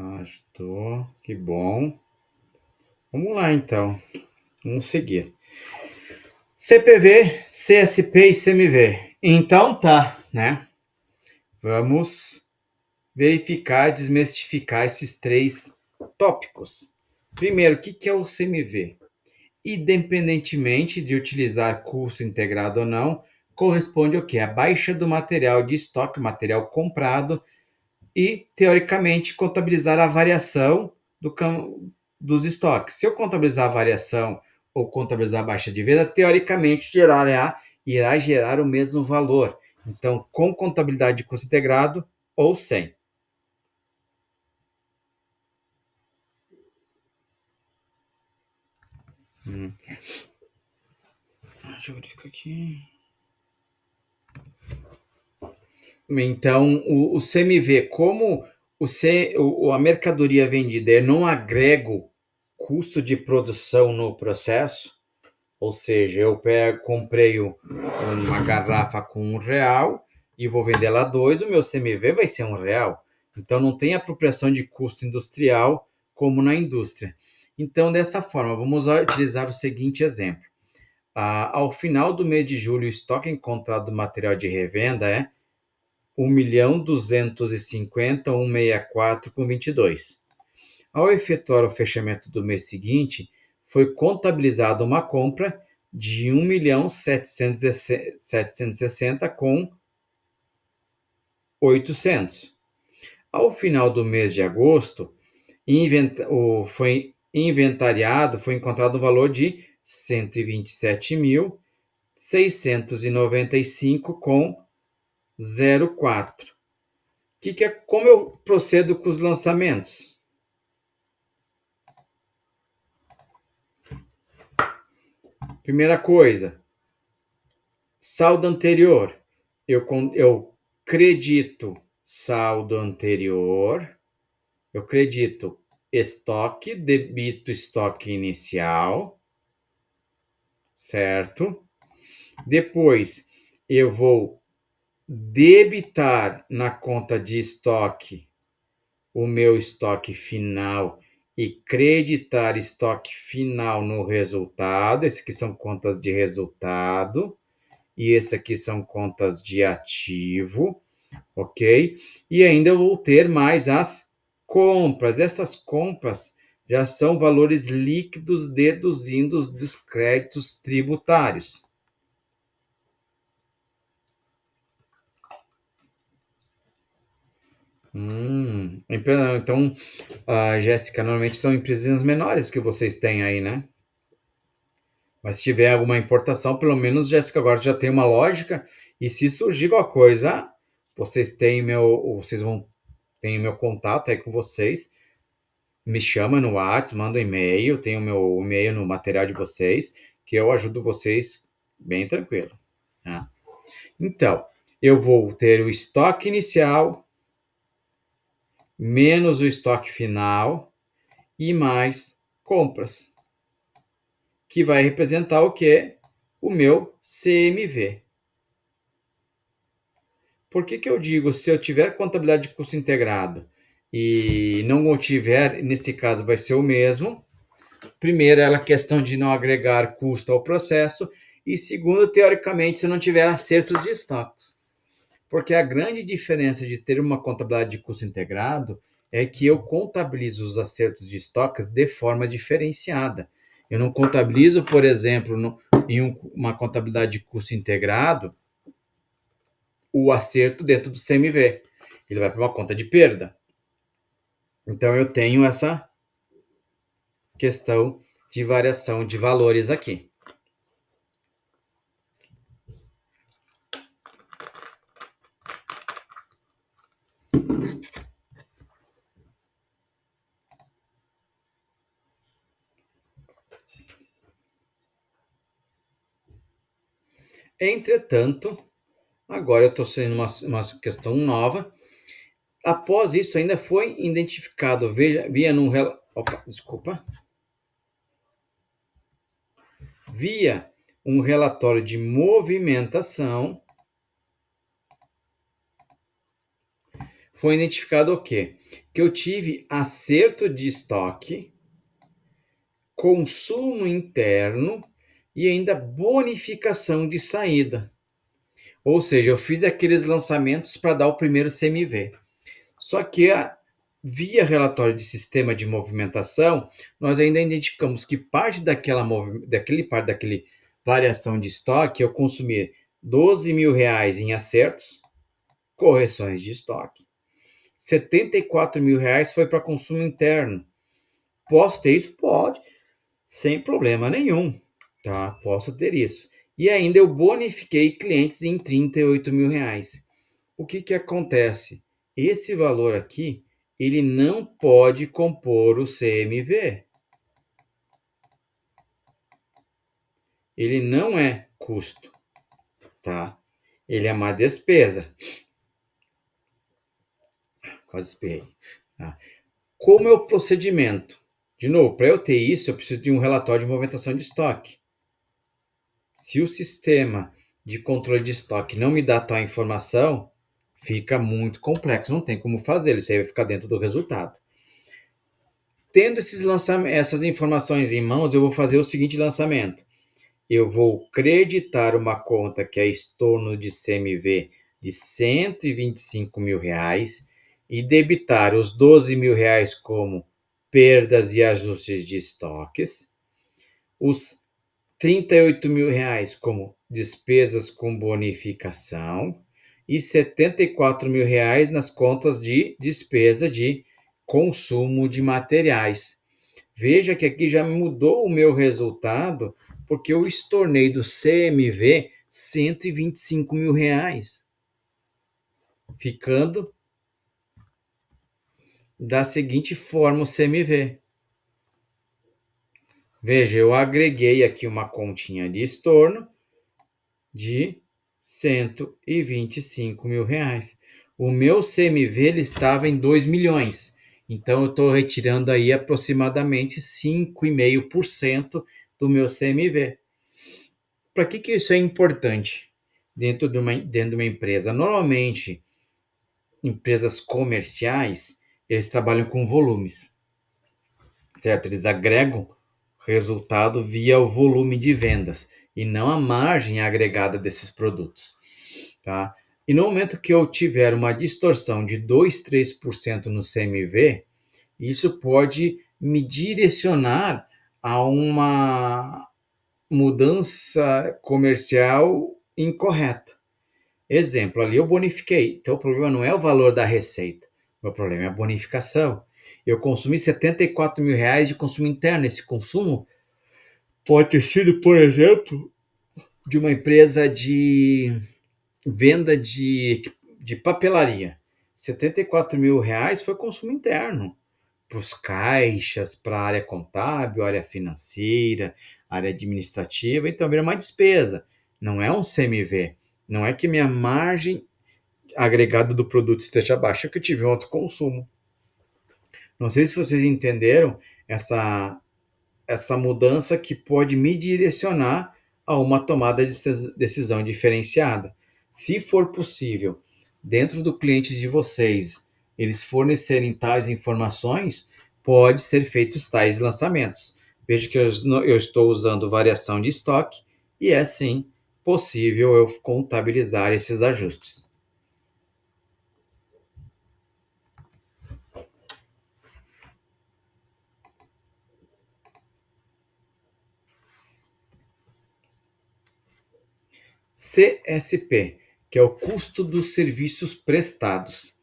Ah, estou. Que bom. Vamos lá então. Vamos seguir. CPV, CSP e CMV. Então tá, né? Vamos verificar, desmistificar esses três tópicos. Primeiro, o que é o CMV? Independentemente de utilizar curso integrado ou não, corresponde ao que? A baixa do material de estoque, material comprado, e, teoricamente, contabilizar a variação dos estoques. Se eu contabilizar a variação ou contabilizar a baixa de venda, teoricamente irá gerar o mesmo valor. Então, com contabilidade de custo integrado ou sem. Deixa eu verificar aqui. Então, o CMV, como a mercadoria vendida, eu não agrego custo de produção no processo, ou seja, comprei uma garrafa com R$ 1 e vou vender ela a 2, o meu CMV vai ser R$ 1. Então, não tem apropriação de custo industrial como na indústria. Então, dessa forma, vamos utilizar o seguinte exemplo. Ao final do mês de julho, o estoque encontrado do material de revenda é 1.250.164,22. Ao efetuar o fechamento do mês seguinte, foi contabilizada uma compra de 1.760.800. Ao final do mês de agosto, foi encontrado o valor de 127.695,04. Como eu procedo com os lançamentos? Primeira coisa, saldo anterior. Eu credito saldo anterior, eu credito estoque, debito estoque inicial, certo? Depois eu vou debitar na conta de estoque o meu estoque final e creditar estoque final no resultado. Esse aqui são contas de resultado e esse aqui são contas de ativo, ok? E ainda eu vou ter mais as compras. Essas compras já são valores líquidos deduzindo dos créditos tributários. Então, Jéssica, normalmente são empresas menores que vocês têm aí, né? Mas se tiver alguma importação, pelo menos, Jéssica, agora já tem uma lógica. E se surgir alguma coisa, vocês vão ter meu contato aí com vocês. Me chama no WhatsApp, manda um e-mail, tem o meu e-mail no material de vocês, que eu ajudo vocês bem tranquilo. Tá? Então, eu vou ter o estoque inicial, menos o estoque final e mais compras, que vai representar o quê? O meu CMV. Por que eu digo, se eu tiver contabilidade de custo integrado e não tiver, nesse caso vai ser o mesmo. Primeiro, é a questão de não agregar custo ao processo. E segundo, teoricamente, se não tiver acertos de estoques. Porque a grande diferença de ter uma contabilidade de custo integrado é que eu contabilizo os acertos de estoques de forma diferenciada. Eu não contabilizo, por exemplo, em uma contabilidade de custo integrado, o acerto dentro do CMV. Ele vai para uma conta de perda. Então, eu tenho essa questão de variação de valores aqui. Entretanto, agora eu estou sendo uma questão nova. Após isso, ainda foi identificado via um relatório de movimentação, foi identificado o quê? Que eu tive acerto de estoque, consumo interno e ainda bonificação de saída. Ou seja, eu fiz aqueles lançamentos para dar o primeiro CMV. Só que via relatório de sistema de movimentação, nós ainda identificamos que parte daquele variação de estoque eu consumi R$ 12.000 em acertos, correções de estoque. R$ 74.000 foi para consumo interno. Posso ter isso? Pode, sem problema nenhum, tá? Posso ter isso. E ainda eu bonifiquei clientes em R$ 38.000. O que acontece? Esse valor aqui, ele não pode compor o CMV. ele não é custo, tá? Ele é uma despesa. Quase espirrei. Tá? Como é o procedimento? De novo, para eu ter isso, eu preciso de um relatório de movimentação de estoque. Se o sistema de controle de estoque não me dá tal informação, fica muito complexo, não tem como fazer, isso aí vai ficar dentro do resultado. Tendo essas informações em mãos, eu vou fazer o seguinte lançamento. Eu vou creditar uma conta que é estorno de CMV de R$ 125.000 e debitar os R$ 12.000 como perdas e ajustes de estoques, os R$ 38.000 como despesas com bonificação e R$ 74.000 nas contas de despesa de consumo de materiais. Veja que aqui já mudou o meu resultado, porque eu estornei do CMV R$ 125.000, ficando da seguinte forma o CMV. Veja, eu agreguei aqui uma continha de estorno de R$ 125.000. O meu CMV ele estava em 2 milhões. Então, eu estou retirando aí aproximadamente 5,5% do meu CMV. Para que isso é importante dentro de uma empresa? Normalmente, empresas comerciais, eles trabalham com volumes, certo? Eles agregam resultado via o volume de vendas e não a margem agregada desses produtos, tá? E no momento que eu tiver uma distorção de 2, 3% no CMV, isso pode me direcionar a uma mudança comercial incorreta. Exemplo, ali eu bonifiquei. Então, o problema não é o valor da receita. O meu problema é a bonificação. Eu consumi R$ 74.000 de consumo interno. Esse consumo pode ter sido, por exemplo, de uma empresa de venda de papelaria. R$ 74.000 foi consumo interno para os caixas, para a área contábil, área financeira, área administrativa, então vira uma despesa, não é um CMV. Não é que minha margem agregada do produto esteja baixa, é que eu tive um alto consumo. Não sei se vocês entenderam essa mudança que pode me direcionar a uma tomada de decisão diferenciada. Se for possível, dentro do cliente de vocês, eles fornecerem tais informações, pode ser feitos tais lançamentos. Veja que eu estou usando variação de estoque e é sim possível eu contabilizar esses ajustes. CSP, que é o custo dos serviços prestados.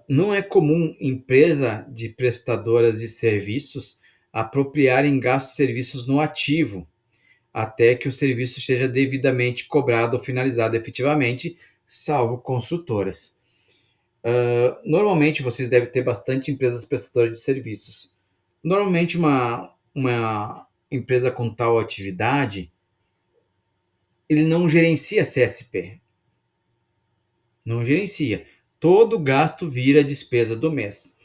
Não é comum empresa de prestadoras de serviços apropriarem gastos de serviços no ativo, até que o serviço seja devidamente cobrado ou finalizado efetivamente, salvo construtoras. Normalmente vocês devem ter bastante empresas prestadoras de serviços. Normalmente uma empresa com tal atividade, ele não gerencia CSP, não gerencia. Todo gasto vira despesa do mês.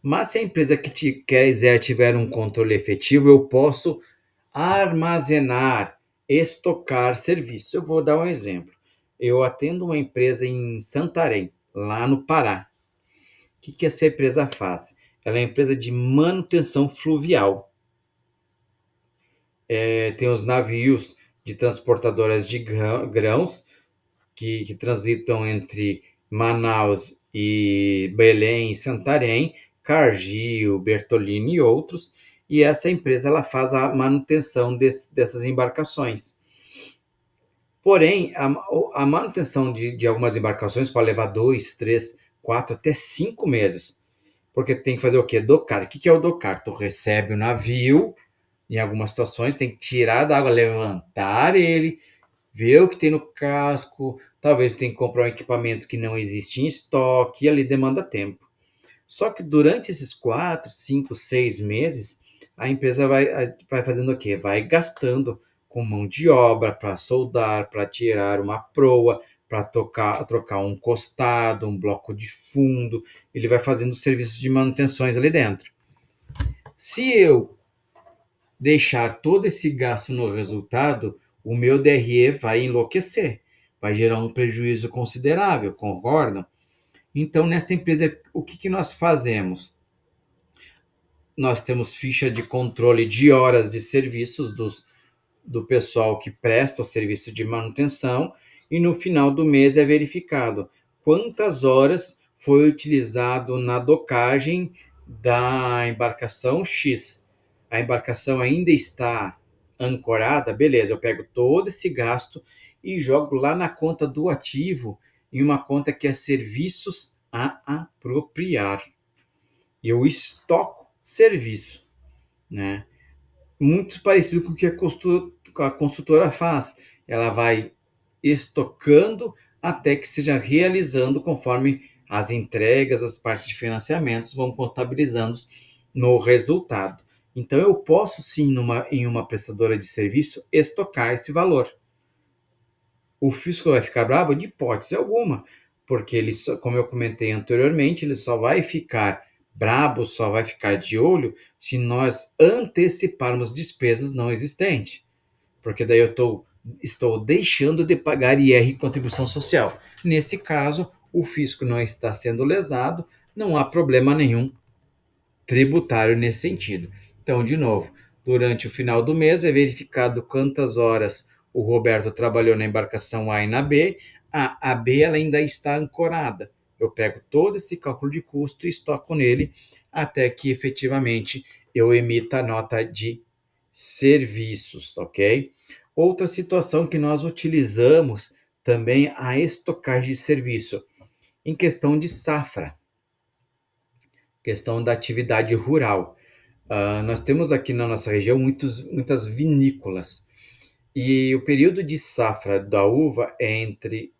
Mas se a empresa que quiser tiver um controle efetivo, eu posso armazenar, estocar serviço. Eu vou dar um exemplo. Eu atendo uma empresa em Santarém, lá no Pará. O que essa empresa faz? Ela é uma empresa de manutenção fluvial. Tem os navios de transportadoras de grãos que transitam entre Manaus e Belém e Santarém, Cargill, Bertolini e outros, e essa empresa ela faz a manutenção dessas embarcações. Porém, a manutenção de algumas embarcações pode levar 2, 3, 4, até 5 meses, porque tem que fazer o quê? Docar. O que é o docar? Tu recebe o navio, em algumas situações tem que tirar da água, levantar ele, ver o que tem no casco, talvez tenha que comprar um equipamento que não existe em estoque, e ali demanda tempo. Só que durante esses 4, 5, 6 meses, a empresa vai fazendo o quê? Vai gastando com mão de obra para soldar, para tirar uma proa, para trocar um costado, um bloco de fundo. Ele vai fazendo serviços de manutenções ali dentro. Se eu deixar todo esse gasto no resultado, o meu DRE vai enlouquecer, vai gerar um prejuízo considerável, concordam? Então, nessa empresa, o que nós fazemos? Nós temos ficha de controle de horas de serviços do pessoal que presta o serviço de manutenção e no final do mês é verificado quantas horas foi utilizado na docagem da embarcação X. A embarcação ainda está ancorada, beleza, eu pego todo esse gasto e jogo lá na conta do ativo, em uma conta que é serviços a apropriar. Eu estoco serviço, né? Muito parecido com o que a construtora faz. Ela vai estocando até que seja realizando conforme as entregas, as partes de financiamentos vão contabilizando no resultado. Então eu posso sim, em uma prestadora de serviço, estocar esse valor. O fisco vai ficar bravo? De hipótese alguma, porque ele, como eu comentei anteriormente, ele só vai ficar brabo, só vai ficar de olho se nós anteciparmos despesas não existentes. Porque daí estou deixando de pagar IR e contribuição social. Nesse caso, o fisco não está sendo lesado, não há problema nenhum tributário nesse sentido. Então, de novo, durante o final do mês é verificado quantas horas o Roberto trabalhou na embarcação A e na B. A B ela ainda está ancorada. Eu pego todo esse cálculo de custo e estoco nele até que efetivamente eu emita a nota de serviços, ok? Outra situação que nós utilizamos também a estocagem de serviço em questão de safra, questão da atividade rural. Nós temos aqui na nossa região muitas vinícolas e o período de safra da uva é entre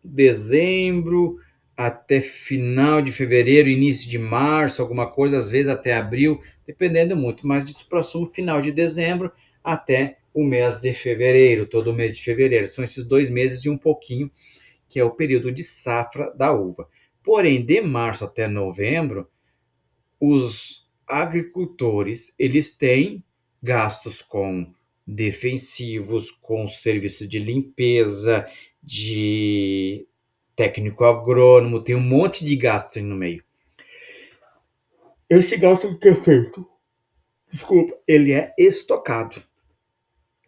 dezembro até final de fevereiro, início de março, alguma coisa, às vezes até abril, dependendo muito, mas disso próximo final de dezembro até o mês de fevereiro, todo o mês de fevereiro. São esses 2 meses e um pouquinho que é o período de safra da uva. Porém, de março até novembro, os agricultores eles têm gastos com defensivos, com serviço de limpeza, de técnico agrônomo, tem um monte de gastos no meio. Esse gasto que é feito, desculpa, ele é estocado,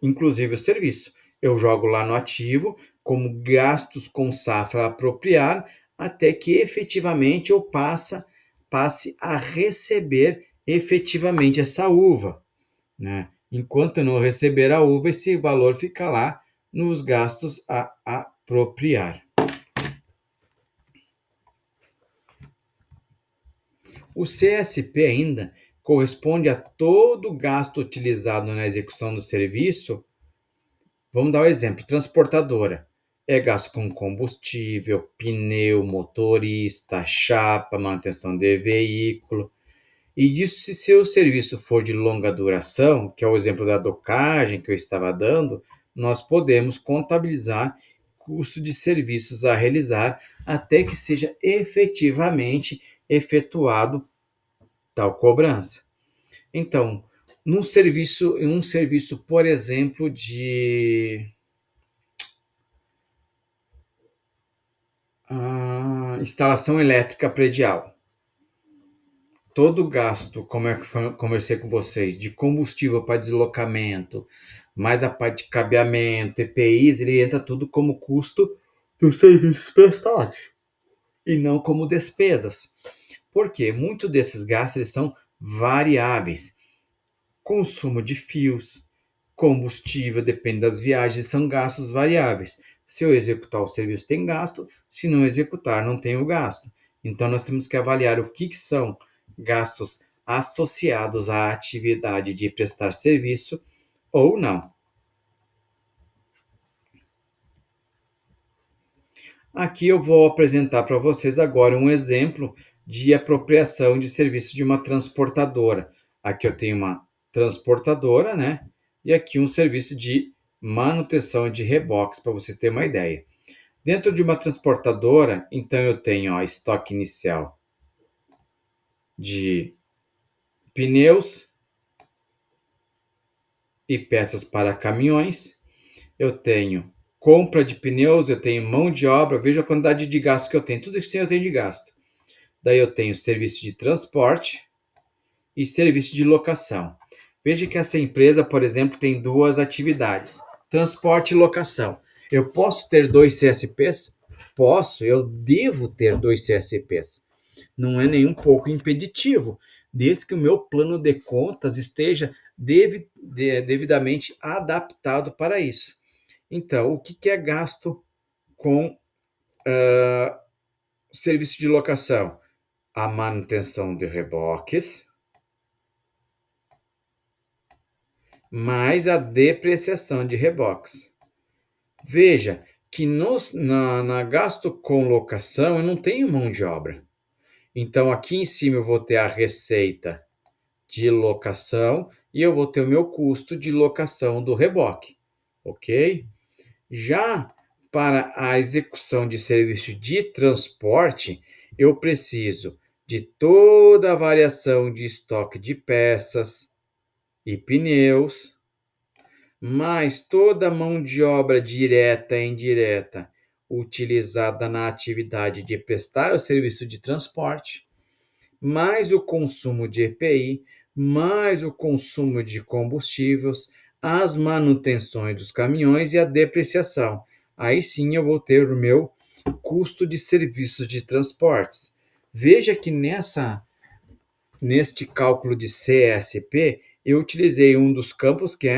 inclusive o serviço. Eu jogo lá no ativo como gastos com safra a apropriar, até que efetivamente eu passe a receber efetivamente essa uva, né? Enquanto eu não receber a uva, esse valor fica lá nos gastos a apropriar. O CSP ainda corresponde a todo o gasto utilizado na execução do serviço. Vamos dar um exemplo: transportadora. É gasto com combustível, pneu, motorista, chapa, manutenção de veículo. E disso, se seu serviço for de longa duração, que é o exemplo da docagem que eu estava dando, nós podemos contabilizar custo de serviços a realizar até que seja efetivamente efetuado tal cobrança. Então, em um serviço, por exemplo, de instalação elétrica predial, todo o gasto, como eu conversei com vocês, de combustível para deslocamento, mais a parte de cabeamento, EPIs, ele entra tudo como custo dos serviços prestados e não como despesas. Por quê? Muitos desses gastos eles são variáveis. Consumo de fios, combustível, depende das viagens, são gastos variáveis. Se eu executar o serviço, tem gasto, se não executar, não tem o gasto. Então, nós temos que avaliar o que são gastos associados à atividade de prestar serviço ou não. Aqui eu vou apresentar para vocês agora um exemplo de apropriação de serviço de uma transportadora. Aqui eu tenho uma transportadora, né? E aqui um serviço de manutenção de reboques, para vocês terem uma ideia. Dentro de uma transportadora, então eu tenho estoque inicial de pneus e peças para caminhões. Eu tenho compra de pneus, eu tenho mão de obra, veja a quantidade de gasto que eu tenho. Tudo isso eu tenho de gasto. Daí eu tenho serviço de transporte e serviço de locação. Veja que essa empresa, por exemplo, tem duas atividades: transporte e locação. Eu posso ter dois CSPs? Posso, eu devo ter dois CSPs. Não é nem um pouco impeditivo, desde que o meu plano de contas esteja devidamente adaptado para isso. Então, o que é gasto com serviço de locação? A manutenção de reboques, mais a depreciação de reboques. Veja que na gasto com locação eu não tenho mão de obra. Então aqui em cima eu vou ter a receita de locação e eu vou ter o meu custo de locação do reboque, ok? Já para a execução de serviço de transporte, eu preciso de toda a variação de estoque de peças e pneus, mais toda a mão de obra direta e indireta utilizada na atividade de prestar o serviço de transporte, mais o consumo de EPI, mais o consumo de combustíveis, as manutenções dos caminhões e a depreciação. Aí sim eu vou ter o meu custo de serviços de transportes. Veja que neste cálculo de CSP, eu utilizei um dos campos que é